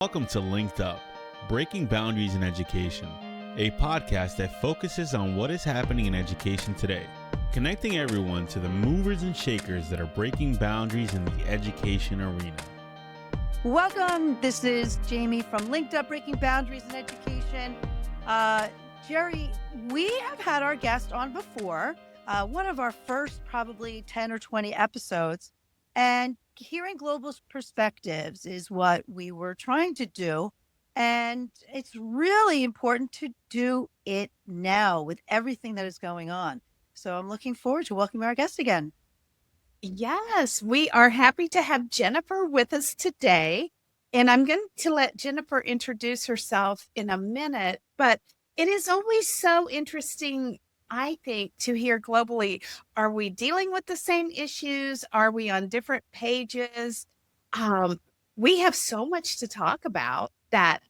Welcome to LinkedUp, Breaking Boundaries in Education, a podcast that focuses on what is happening in education today, connecting everyone to the movers and shakers that are breaking boundaries in the education arena. Welcome. This is Jamie from LinkedUp, Breaking Boundaries in Education. Jerry, we have had our guest on before, one of our first probably 10 or 20 episodes, and hearing global perspectives is what we were trying to do. And it's really important to do it now with everything that is going on. So I'm looking forward to welcoming our guest again. Yes, we are happy to have Jennifer with us today. And I'm going to let Jennifer introduce herself in a minute, but it is always so interesting, I think, to hear globally. Are we dealing with the same issues? Are we on different pages? We have so much to talk about that.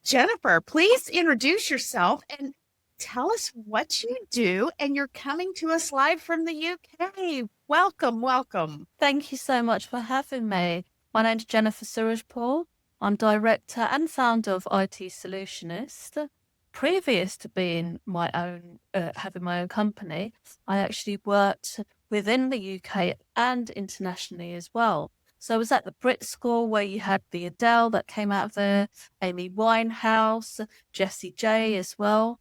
Jennifer, please introduce yourself and tell us what you do. And you're coming to us live from the UK. Welcome, welcome. Thank you so much for having me. My name's Jennifer Surujpaul. I'm director and founder of IT Solutionist. Previous to being my own, having my own company, I actually worked within the UK and internationally as well. So I was at the Brit School where you had the Adele that came out of there, Amy Winehouse, Jessie J as well.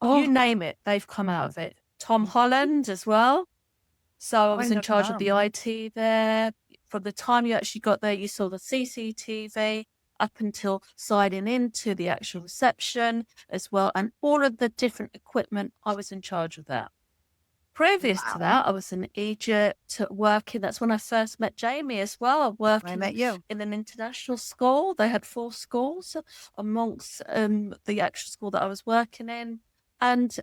Oh, you name it, they've come out of it. Tom Holland as well. So I was in charge of the IT there. From the time you actually got there, you saw the CCTV up until signing into the actual reception as well. And all of the different equipment, I was in charge of that. Previous to that, I was in Egypt working. That's when I first met Jamie as well. Working I met you in an international school. They had 4 schools amongst the actual school that I was working in. And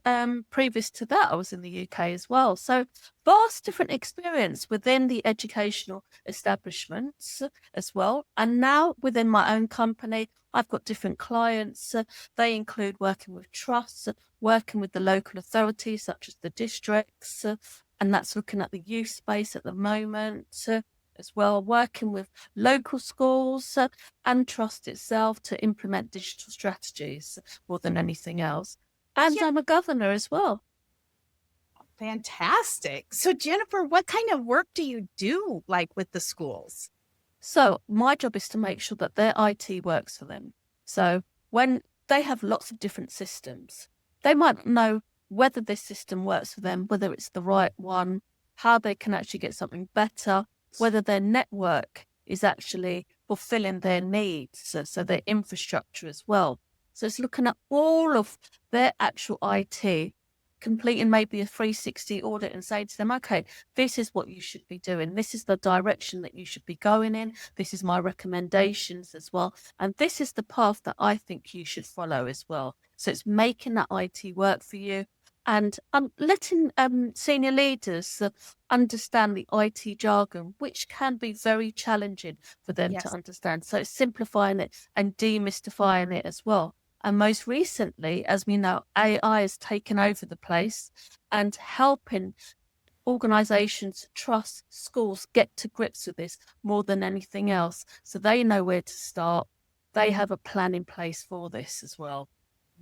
previous to that, I was in the UK as well. So vast different experience within the educational establishments as well. And now within my own company, I've got different clients. They include working with trusts, working with the local authorities, such as the districts, and that's looking at the youth space at the moment as well, working with local schools and trust itself to implement digital strategies more than anything else. And I'm a governor as well. Fantastic. So Jennifer, what kind of work do you do like with the schools? So my job is to make sure that their IT works for them. So when they have lots of different systems, they might know whether this system works for them, whether it's the right one, how they can actually get something better, whether their network is actually fulfilling their needs, so their infrastructure as well. So it's looking at all of their actual IT, completing maybe a 360 audit and saying to them, okay, this is what you should be doing. This is the direction that you should be going in. This is my recommendations as well. And this is the path that I think you should follow as well. So it's making that IT work for you and letting senior leaders understand the IT jargon, which can be very challenging for them to understand. So it's simplifying it and demystifying it as well. And most recently, as we know, AI has taken over the place and helping organizations, trusts, schools get to grips with this more than anything else. So they know where to start. They have a plan in place for this as well.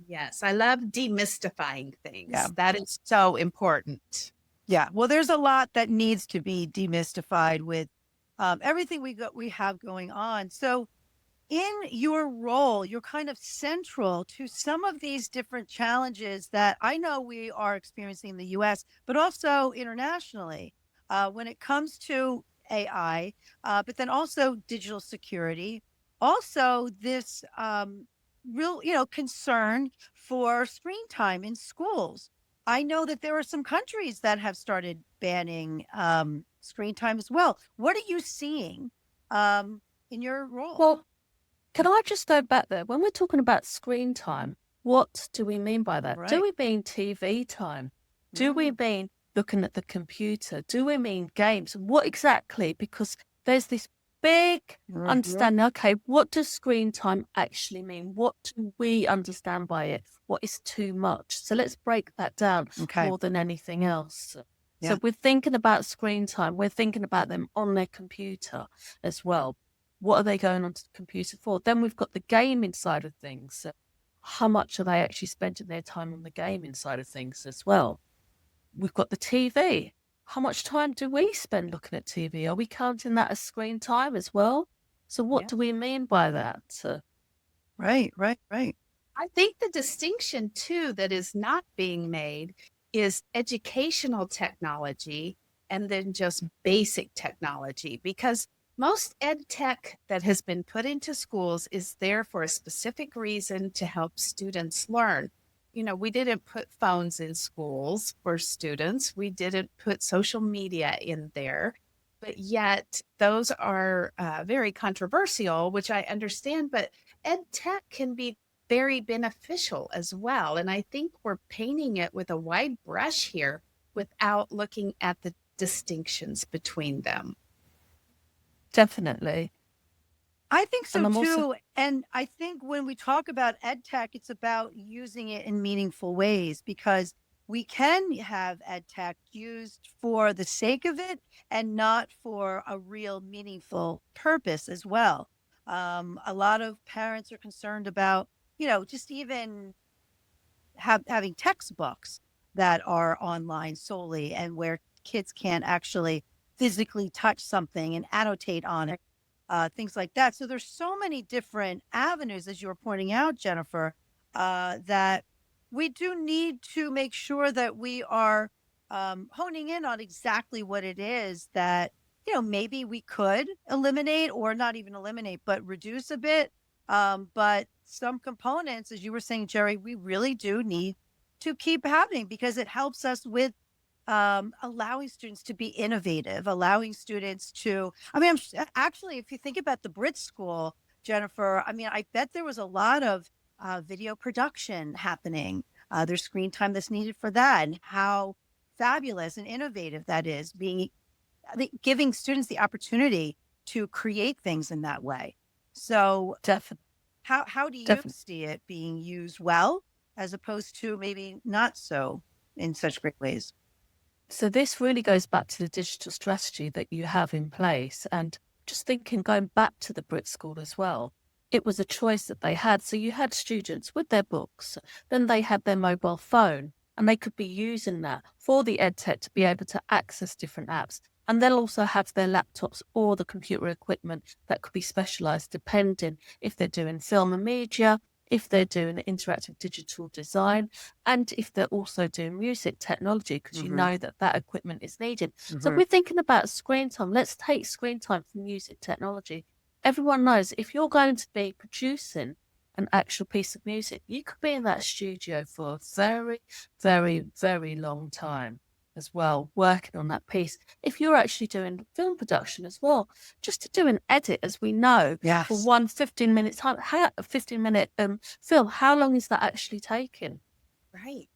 Yes, I love demystifying things. Yeah. That is so important. Yeah, well, there's a lot that needs to be demystified with everything we have going on. So in your role, you're kind of central to some of these different challenges that I know we are experiencing in the US, but also internationally when it comes to AI, but then also digital security, also this real, concern for screen time in schools. I know that there are some countries that have started banning screen time as well. What are you seeing in your role? Well, can I just go back there? When we're talking about screen time, what do we mean by that? Right. Do we mean TV time? Do we mean looking at the computer? Do we mean games? What exactly? Because there's this big understanding, okay, what does screen time actually mean? What do we understand by it? What is too much? So let's break that down more than anything else. So we're thinking about screen time. We're thinking about them on their computer as well. What are they going onto the computer for? Then we've got the gaming side of things. So how much are they actually spending their time on the gaming side of things as well? We've got the TV. How much time do we spend looking at TV? Are we counting that as screen time as well? So what do we mean by that? Right. I think the distinction too that is not being made is educational technology and then just basic technology, because most ed tech that has been put into schools is there for a specific reason to help students learn. We didn't put phones in schools for students. We didn't put social media in there, but yet those are very controversial, which I understand, but ed tech can be very beneficial as well. And I think we're painting it with a wide brush here without looking at the distinctions between them. Definitely. I think so And too. And I think when we talk about ed tech, it's about using it in meaningful ways, because we can have ed tech used for the sake of it and not for a real meaningful purpose as well. A lot of parents are concerned about, just even having textbooks that are online solely and where kids can't actually physically touch something and annotate on it, things like that. So there's so many different avenues, as you were pointing out, Jennifer, that we do need to make sure that we are honing in on exactly what it is that, maybe we could eliminate, or not even eliminate, but reduce a bit. But some components, as you were saying, Jerry, we really do need to keep happening, because it helps us with allowing students to be innovative, allowing students to, actually, if you think about the Brit School, Jennifer, I bet there was a lot of video production happening. There's screen time that's needed for that, and how fabulous and innovative that is, giving students the opportunity to create things in that way. So definitely. How do you see it being used well, as opposed to maybe not so in such great ways? So this really goes back to the digital strategy that you have in place. And just thinking, going back to the Brit School as well, it was a choice that they had. So you had students with their books, then they had their mobile phone, and they could be using that for the EdTech to be able to access different apps. And they'll also have their laptops or the computer equipment that could be specialised, depending if they're doing film and media, if they're doing interactive digital design, and if they're also doing music technology, because you know that equipment is needed. So we're thinking about screen time. Let's take screen time for music technology. Everyone knows if you're going to be producing an actual piece of music, you could be in that studio for a very, very, very long time as well, working on that piece. If you're actually doing film production as well, just to do an edit, as we know, for one 15-minute time, 15-minute film, how long is that actually taking? Right.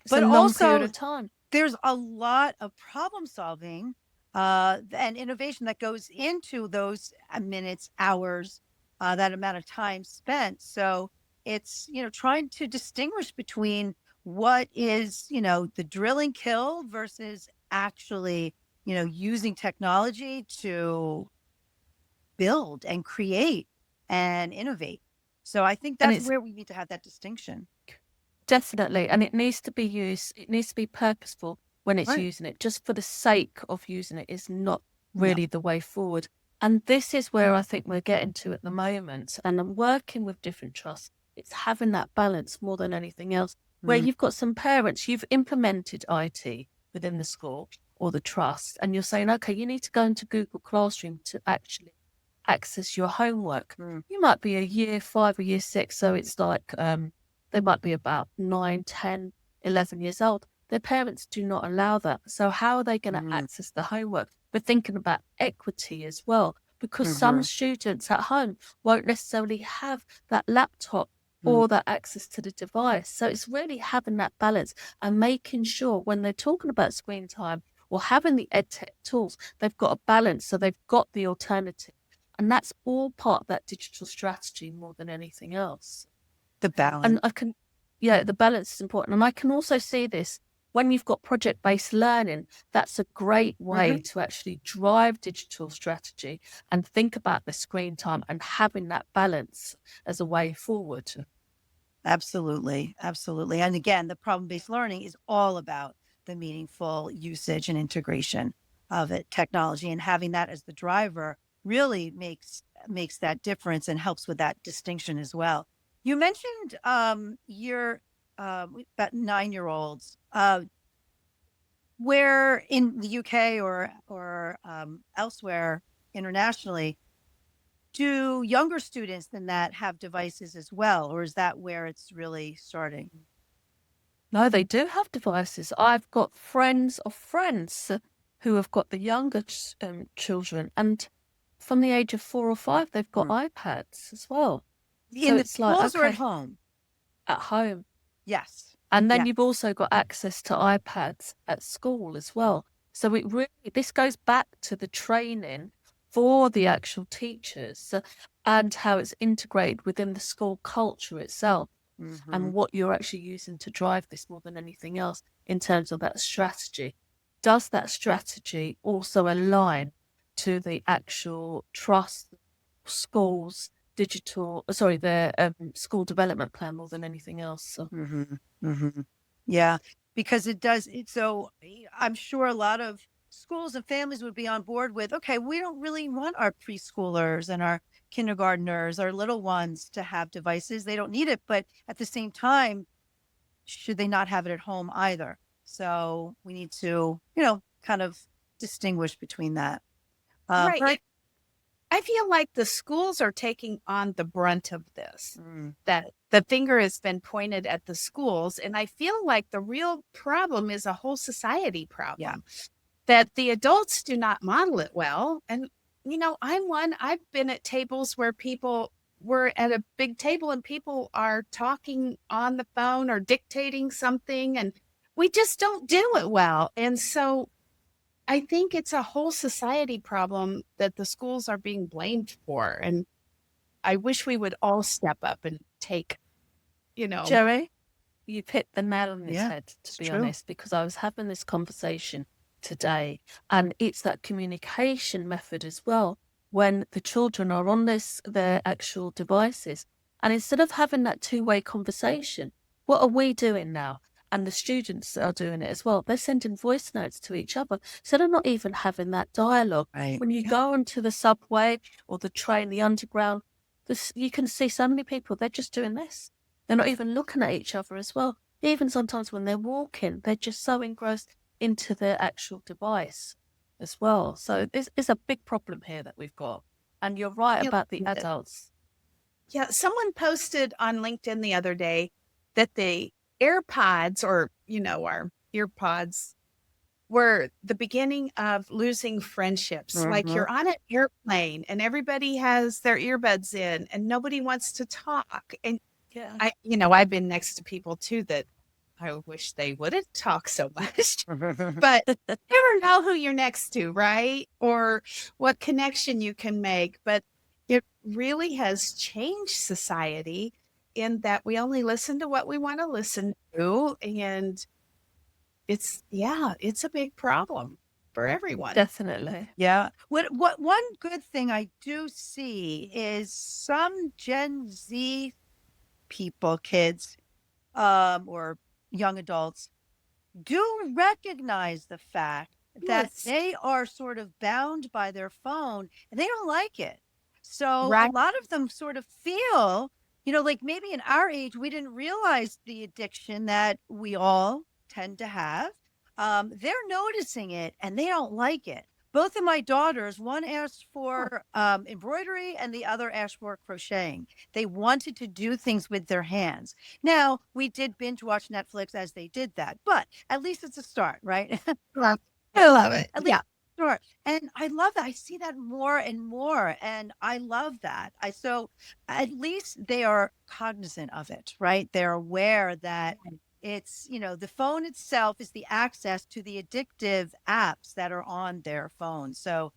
It's a long period of time. There's a lot of problem solving and innovation that goes into those minutes, hours, that amount of time spent. So it's, trying to distinguish between what is, the drill and kill versus actually, using technology to build and create and innovate. So I think that's where we need to have that distinction. Definitely. And it needs to be used. It needs to be purposeful when it's using it. Just for the sake of using it is not really the way forward. And this is where I think we're getting to at the moment. And I'm working with different trusts. It's having that balance more than anything else, where you've got some parents, you've implemented IT within the school or the trust, and you're saying, okay, you need to go into Google Classroom to actually access your homework. You might be a year 5 or year 6, so it's like they might be about 9, 10, 11 years old. Their parents do not allow that. So how are they going to access the homework? We're thinking about equity as well, because some students at home won't necessarily have that laptop or that access to the device. So it's really having that balance and making sure when they're talking about screen time or having the EdTech tools, they've got a balance. So they've got the alternative. And that's all part of that digital strategy more than anything else. The balance. And the balance is important. And I can also see this when you've got project-based learning, that's a great way to actually drive digital strategy and think about the screen time and having that balance as a way forward. Absolutely. Absolutely. And again, the problem-based learning is all about the meaningful usage and integration of it, technology, and having that as the driver really makes that difference and helps with that distinction as well. You mentioned your about 9-year-olds. Where in the UK or elsewhere internationally, do younger students than that have devices as well, or is that where it's really starting? No, they do have devices. I've got friends of friends who have got the younger children, and from the age of 4 or 5, they've got iPads as well. In the it's like, schools or at okay, home? at home. Yes. And then Yeah. you've also got access to iPads at school as well. So this goes back to the training for the actual teachers and how it's integrated within the school culture itself and what you're actually using to drive this more than anything else in terms of that strategy. Does that strategy also align to the actual trust schools their school development plan more than anything else? So. Yeah, because it does. I'm sure a lot of schools and families would be on board with, okay, we don't really want our preschoolers and our kindergartners, our little ones to have devices. They don't need it. But at the same time, should they not have it at home either? So we need to, kind of distinguish between that. Right. I feel like the schools are taking on the brunt of this, that the finger has been pointed at the schools. And I feel like the real problem is a whole society problem, that the adults do not model it well. And, I've been at tables where we're at a big table and people are talking on the phone or dictating something, and we just don't do it well. And so I think it's a whole society problem that the schools are being blamed for. And I wish we would all step up and take, Jerry, you've hit the nail on its head, to be true. honest, because I was having this conversation today, and it's that communication method as well. When the children are on their actual devices, and instead of having that two-way conversation, what are we doing now? And the students are doing it as well. They're sending voice notes to each other. So they're not even having that dialogue. Right. When you go onto the subway or the train, the underground, you can see so many people, they're just doing this. They're not even looking at each other as well. Even sometimes when they're walking, they're just so engrossed into their actual device as well. So this is a big problem here that we've got. And you're right about the adults. Yeah, someone posted on LinkedIn the other day that the AirPods or, our earpods were the beginning of losing friendships. Like you're on an airplane and everybody has their earbuds in and nobody wants to talk. And I've been next to people too that I wish they wouldn't talk so much, but you never know who you're next to, right? Or what connection you can make. But it really has changed society in that we only listen to what we want to listen to. And it's a big problem for everyone. Definitely. Yeah. What one good thing I do see is some Gen Z people, kids, or young adults do recognize the fact that they are sort of bound by their phone and they don't like it. So a lot of them sort of feel, like maybe in our age, we didn't realize the addiction that we all tend to have. They're noticing it and they don't like it. Both of my daughters, one asked for embroidery and the other asked for crocheting. They wanted to do things with their hands. Now, we did binge watch Netflix as they did that, but at least it's a start, right? I love it. Sure. And I love that. I see that more and more. And I love that. So at least they are cognizant of it, right? They're aware that it's, the phone itself is the access to the addictive apps that are on their phone. So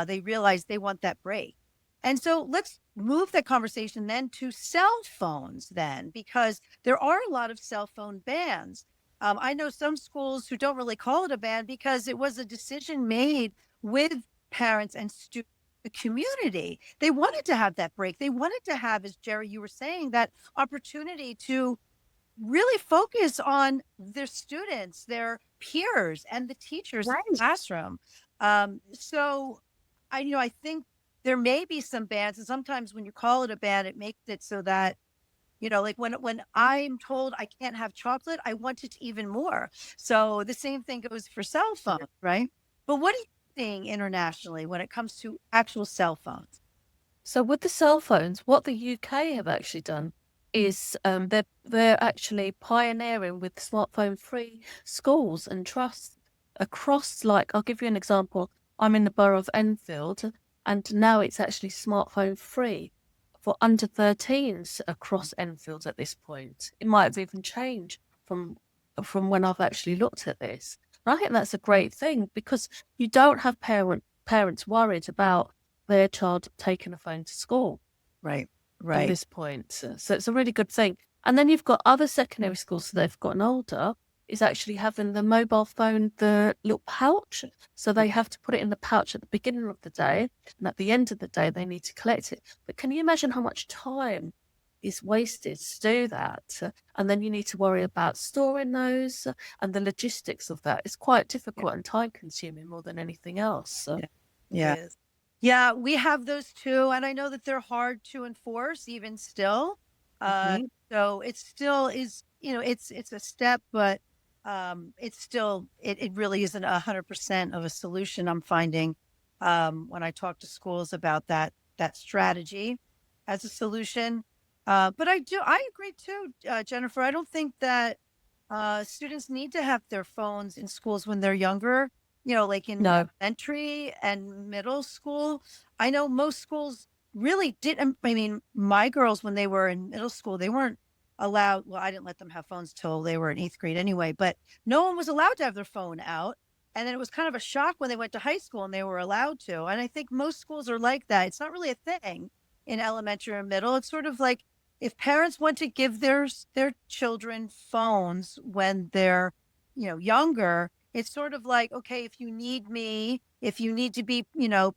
they realize they want that break. And so let's move the conversation then to cell phones then, because there are a lot of cell phone bans. I know some schools who don't really call it a ban because it was a decision made with parents and the community. They wanted to have that break. They wanted to have, as Jerry, you were saying, that opportunity to really focus on their students, their peers, and the teachers in Right. the classroom. So I think there may be some bans, and sometimes when you call it a ban, it makes it so that, like when I'm told I can't have chocolate, I want it even more. So the same thing goes for cell phones, right? But what are you seeing internationally when it comes to actual cell phones? So with the cell phones, what the UK have actually done is they're actually pioneering with smartphone-free schools and trusts across. Like, I'll give you an example. I'm in the borough of Enfield, and now it's actually smartphone-free for under 13s across Enfield at this point. It might have even changed from when I've actually looked at this. And I think that's a great thing because you don't have parents worried about their child taking a phone to school Right, at right. this point. So it's a really good thing. And then you've got other secondary schools, so they've gotten older, is actually having the mobile phone, the little pouch. So they have to put it in the pouch at the beginning of the day, and at the end of the day, they need to collect it. But can you imagine how much time is wasted to do that? And then you need to worry about storing those and the logistics of that. It's quite difficult and time consuming more than anything else. So Yeah. it is. Yeah, we have those too, and I know that they're hard to enforce even still. Mhm. So it still is, it's a step, but it's still it really isn't 100% of a solution. I'm finding when I talk to schools about that strategy as a solution. But I agree too, Jennifer. I don't think that students need to have their phones in schools when they're younger, like in No. elementary and middle school. I know most schools really didn't. I mean, my girls, when they were in middle school, they weren't allowed. Well, I didn't let them have phones till they were in eighth grade anyway, but no one was allowed to have their phone out. And then it was kind of a shock when they went to high school and they were allowed to. And I think most schools are like that. It's not really a thing in elementary or middle. It's sort of like if parents want to give their children phones when they're younger, it's sort of like, okay, if you need me, if you need to be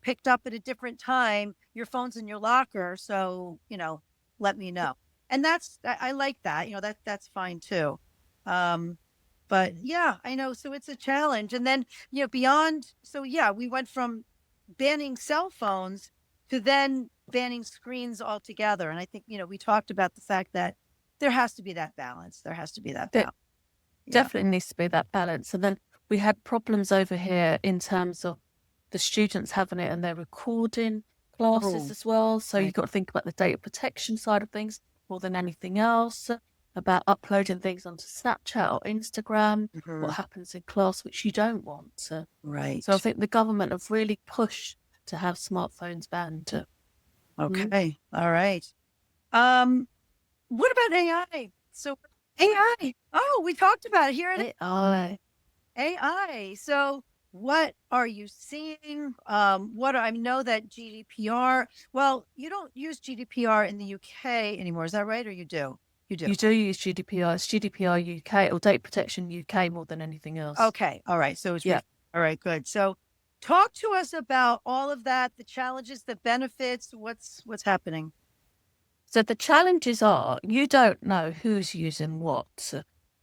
picked up at a different time, your phone's in your locker, so let me know. And I like that. That's fine too. But yeah, I know, so it's a challenge. And then beyond, so yeah, we went from banning cell phones to then banning screens altogether. And I think, we talked about the fact that there has to be that balance. There has to be that There balance. Yeah. definitely needs to be that balance. And then we had problems over here in terms of the students having it and they're recording classes Oh, as well. So right. you've got to think about the data protection side of things more than anything else, about uploading things onto Snapchat or Instagram, Mhm. what happens in class, which you don't want. Right. So I think the government have really pushed to have smartphones banned. Okay. All right. Um, what about AI? So AI. Oh, we talked about it here at AI. AI. So what are you seeing? I know that GDPR, well, you don't use GDPR in the UK anymore. Is that right? Or you do? You do. You do use GDPR. It's GDPR UK or Data Protection UK more than anything else. Okay. All right. So Yeah. all right, good. So talk to us about all of that, the challenges, the benefits, what's happening. So the challenges are you don't know who's using what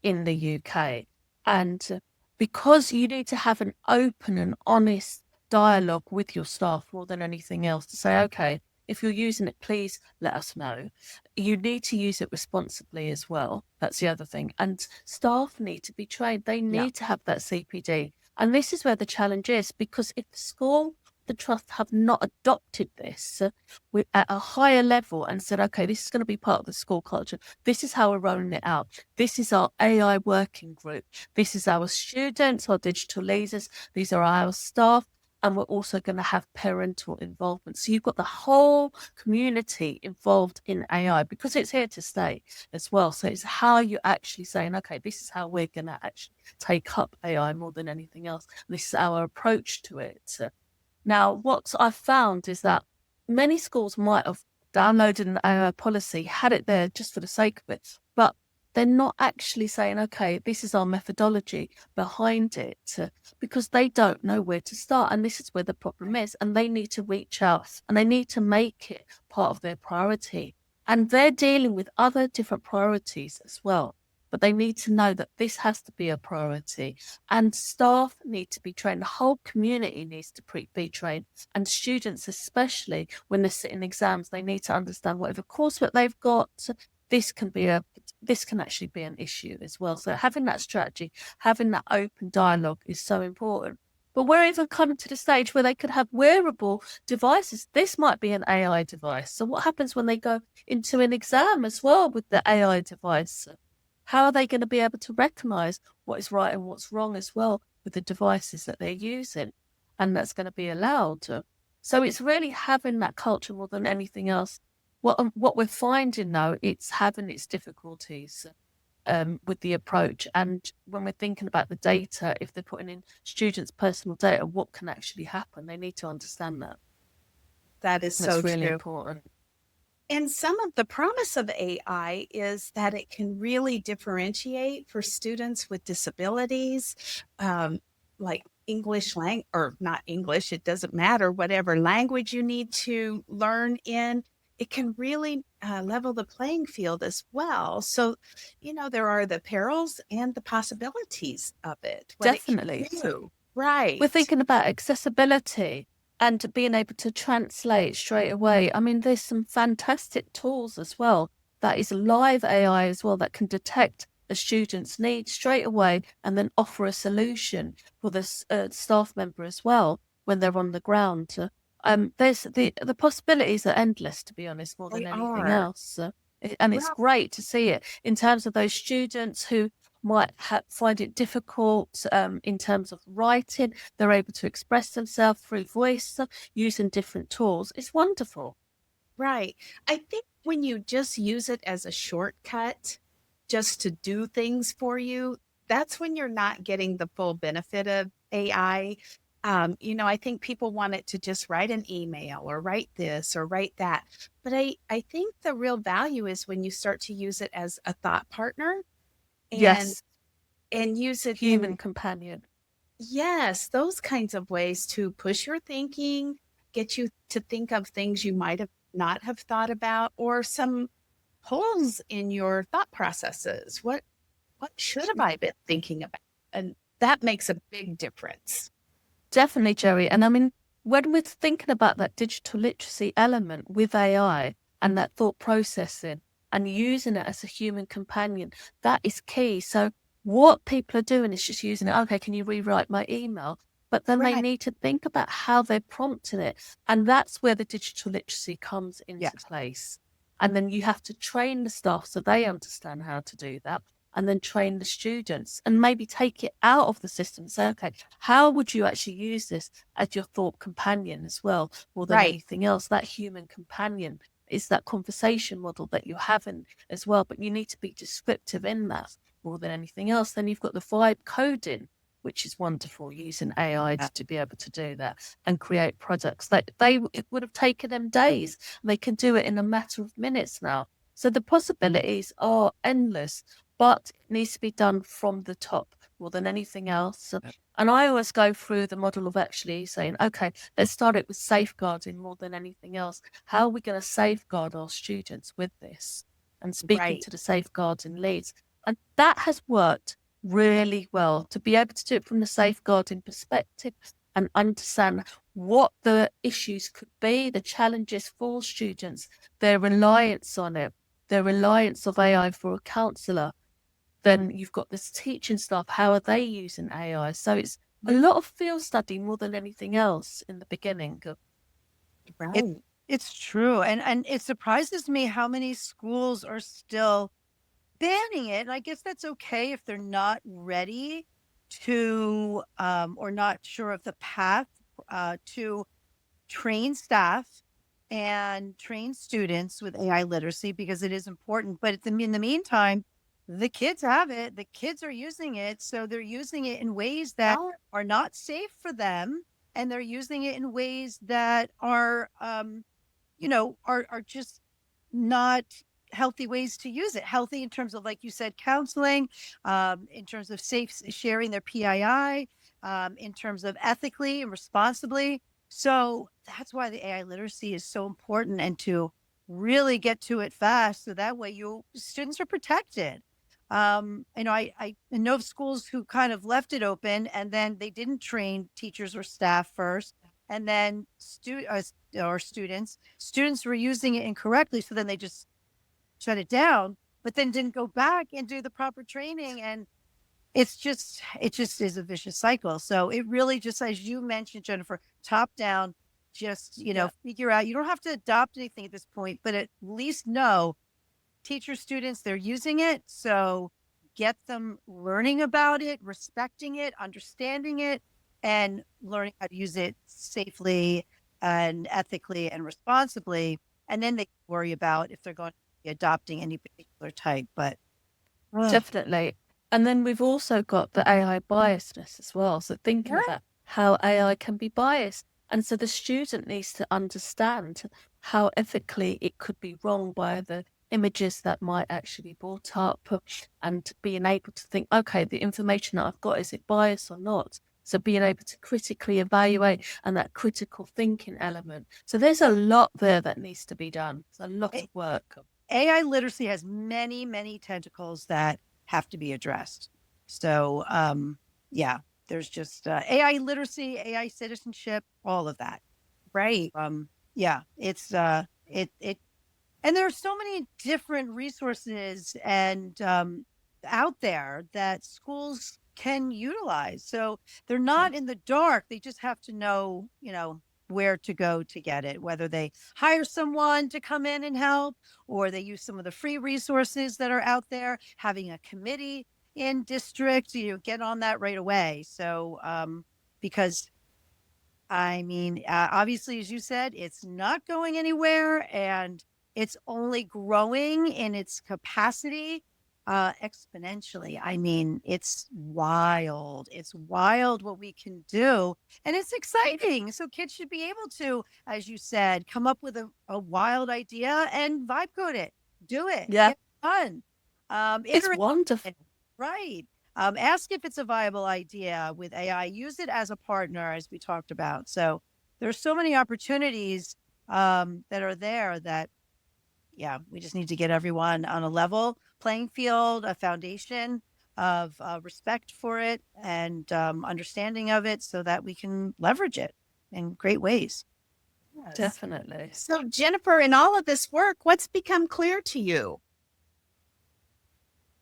in the UK. And because you need to have an open and honest dialogue with your staff more than anything else to say, okay, if you're using it, please let us know. You need to use it responsibly as well. That's the other thing. And staff need to be trained. They need to have that CPD. And this is where the challenge is, because if the school, the trust have not adopted this at a higher level and said, okay, this is going to be part of the school culture. This is how we're rolling it out. This is our AI working group. This is our students, our digital leaders. These are our staff. And we're also going to have parental involvement. So you've got the whole community involved in AI because it's here to stay as well. So it's how you're actually saying, okay, this is how we're going to actually take up AI more than anything else. This is our approach to it. Now, what I've found is that many schools might have downloaded an AI policy, had it there just for the sake of it, but they're not actually saying, okay, this is our methodology behind it, because they don't know where to start. And this is where the problem is. And they need to reach out and they need to make it part of their priority. And they're dealing with other different priorities as well. But they need to know that this has to be a priority, and staff need to be trained. The whole community needs to be trained, and students, especially when they're sitting exams, they need to understand whatever coursework they've got. This can actually be an issue as well. So having that strategy, having that open dialogue is so important. But we're even coming to the stage where they could have wearable devices. This might be an AI device. So what happens when they go into an exam as well with the AI device? How are they going to be able to recognize what is right and what's wrong as well with the devices that they're using? And that's going to be allowed. So it's really having that culture more than anything else. What we're finding, though, it's having its difficulties with the approach. And when we're thinking about the data, if they're putting in students' personal data, what can actually happen? They need to understand that. That is That's so really true. important. And some of the promise of AI is that it can really differentiate for students with disabilities, like English or not English, it doesn't matter, whatever language you need to learn in, it can really level the playing field as well. So, there are the perils and the possibilities of it. What Definitely. It can do. Right. We're thinking about accessibility and being able to translate straight away. I mean, there's some fantastic tools as well. That is live AI as well that can detect a student's needs straight away and then offer a solution for the staff member as well when they're on the ground. There's the possibilities are endless, to be honest, more than anything else. And it's great to see it in terms of those students who might find it difficult in terms of writing. They're able to express themselves through voice using different tools. It's wonderful. Right. I think when you just use it as a shortcut, just to do things for you, that's when you're not getting the full benefit of AI. I think people want it to just write an email or write this or write that. But I think the real value is when you start to use it as a thought partner Yes. and use it Human companion. Yes, those kinds of ways to push your thinking, get you to think of things you might have not have thought about, or some holes in your thought processes. What should have I been thinking about? And that makes a big difference. Definitely, Jerry. And I mean, when we're thinking about that digital literacy element with AI and that thought processing and using it as a human companion, that is key. So what people are doing is just using it. Okay, can you rewrite my email? But then they need to think about how they're prompting it. And that's where the digital literacy comes into place. And then you have to train the staff so they understand how to do that. And then train the students and maybe take it out of the system and say, okay, how would you actually use this as your thought companion as well, more than anything else? That human companion is that conversation model that you're having as well, but you need to be descriptive in that more than anything else. Then you've got the vibe coding, which is wonderful, using AI to be able to do that and create products that it would have taken them days. They can do it in a matter of minutes now. So the possibilities are endless, but it needs to be done from the top more than anything else. And I always go through the model of actually saying, okay, let's start it with safeguarding more than anything else. How are we going to safeguard our students with this? And speaking to the safeguarding leads. And that has worked really well, to be able to do it from the safeguarding perspective and understand what the issues could be, the challenges for students, their reliance on it, their reliance of AI for a counsellor. Then you've got this teaching staff. How are they using AI? So it's a lot of field study more than anything else in the beginning. It's true. And it surprises me how many schools are still banning it. And I guess that's okay if they're not ready to or not sure of the path to train staff and train students with AI literacy, because it is important. But in the meantime, the kids have it, the kids are using it. So they're using it in ways that are not safe for them. And they're using it in ways that are, are just not healthy ways to use it. Healthy in terms of, like you said, counseling, in terms of safe sharing their PII, in terms of ethically and responsibly. So that's why the AI literacy is so important, and to really get to it fast, so that way students are protected. I know of schools who kind of left it open, and then they didn't train teachers or staff first, and then students were using it incorrectly, so then they just shut it down, but then didn't go back and do the proper training, and it just is a vicious cycle. So it really, just as you mentioned, Jennifer, top down, just figure out. You don't have to adopt anything at this point, but at least know teachers, students, they're using it, so get them learning about it, respecting it, understanding it, and learning how to use it safely and ethically and responsibly. And then they can worry about if they're going to be adopting any particular type. But Definitely. And then we've also got the AI biasness as well. So thinking about how AI can be biased. And so the student needs to understand how ethically it could be wrong by the images that might actually be brought up, and being able to think, okay, the information that I've got, is it biased or not? So being able to critically evaluate, and that critical thinking element. So there's a lot there that needs to be done. It's a lot of work. AI literacy has many, many tentacles that have to be addressed. So, there's just AI literacy, AI citizenship, all of that. Right. It's and there are so many different resources and out there that schools can utilize. So they're not in the dark. They just have to know, where to go to get it, whether they hire someone to come in and help, or they use some of the free resources that are out there. Having a committee in district, get on that right away. So because obviously, as you said, it's not going anywhere, and it's only growing in its capacity exponentially. It's wild. It's wild what we can do, and it's exciting. So kids should be able to, as you said, come up with a wild idea and vibe code it. Do it. Yeah. Get it done. It's wonderful. Right. Ask if it's a viable idea with AI. Use it as a partner, as we talked about. So there's so many opportunities that are there that, we just need to get everyone on a level playing field, a foundation of respect for it, and understanding of it, so that we can leverage it in great ways. Yes. Definitely. So, Jennifer, in all of this work, what's become clear to you?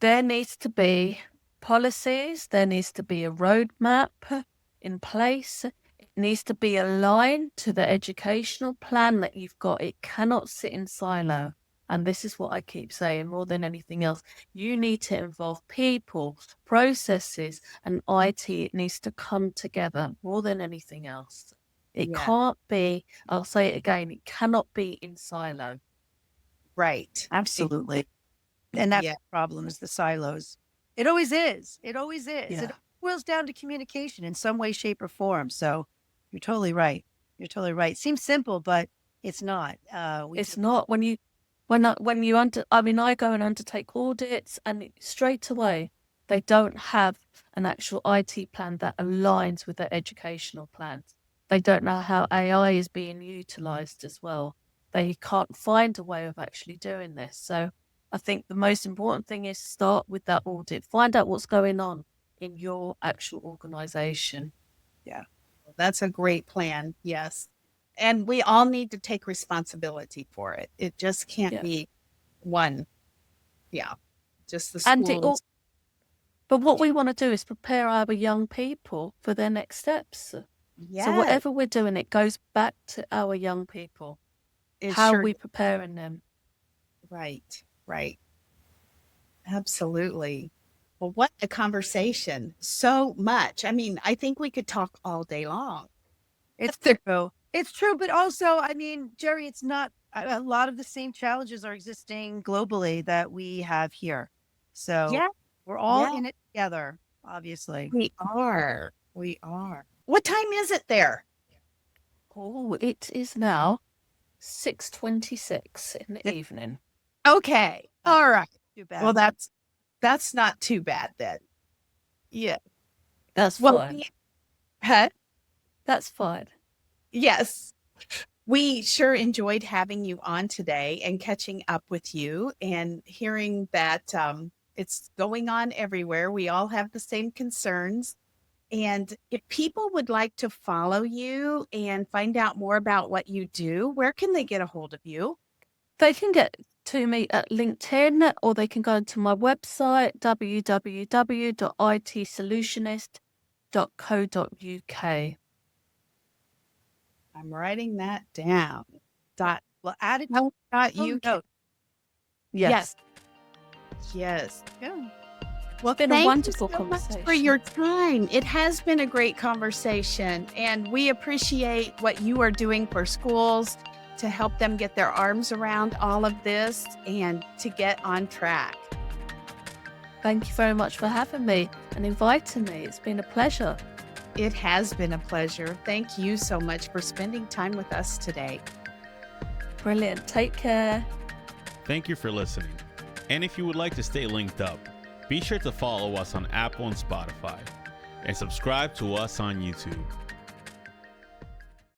There needs to be policies, there needs to be a roadmap in place. It needs to be aligned to the educational plan that you've got. It cannot sit in silo. And this is what I keep saying more than anything else. You need to involve people, processes, and IT. It needs to come together more than anything else. It can't be, I'll say it again, it cannot be in silo. Right. Absolutely. And that's the problem, is the silos. It always is. It always is. Yeah. It boils down to communication in some way, shape, or form. So you're totally right. You're totally right. Seems simple, but it's not. It's not. I go and undertake audits, and straight away they don't have an actual IT plan that aligns with their educational plans. They don't know how AI is being utilized as well. They can't find a way of actually doing this. So I think the most important thing is start with that audit. Find out what's going on in your actual organization. Yeah, that's a great plan. Yes. And we all need to take responsibility for it. It just can't be one. Yeah. Just the schools. But what we want to do is prepare our young people for their next steps. Yeah. So whatever we're doing, it goes back to our young people. How are we preparing them? Right. Right. Absolutely. Well, what a conversation. So much. I think we could talk all day long. It's true. It's true. But also, Jerry, it's not, a lot of the same challenges are existing globally that we have here. So we're all in it together, obviously. We are. We are. What time is it there? Oh, it is now 6:26 in the evening. Okay. All right. Too bad. Well, that's not too bad then. Yeah. That's Well, fine. huh? That's fine. Yes. We sure enjoyed having you on today and catching up with you and hearing that it's going on everywhere. We all have the same concerns. And if people would like to follow you and find out more about what you do, where can they get a hold of you? They can get to me at LinkedIn, or they can go to my website, www.itsolutionist.co.uk. I'm writing that down. Well, add it Dot to UK. note. Yes. Yes. Yeah. Well, It's been a thank wonderful you so much for conversation. your time. It has been a great conversation, and we appreciate what you are doing for schools to help them get their arms around all of this and to get on track. Thank you very much for having me and inviting me. It's been a pleasure. It has been a pleasure. Thank you so much for spending time with us today. Brilliant. Take care. Thank you for listening. And if you would like to stay linked up, be sure to follow us on Apple and Spotify and subscribe to us on YouTube.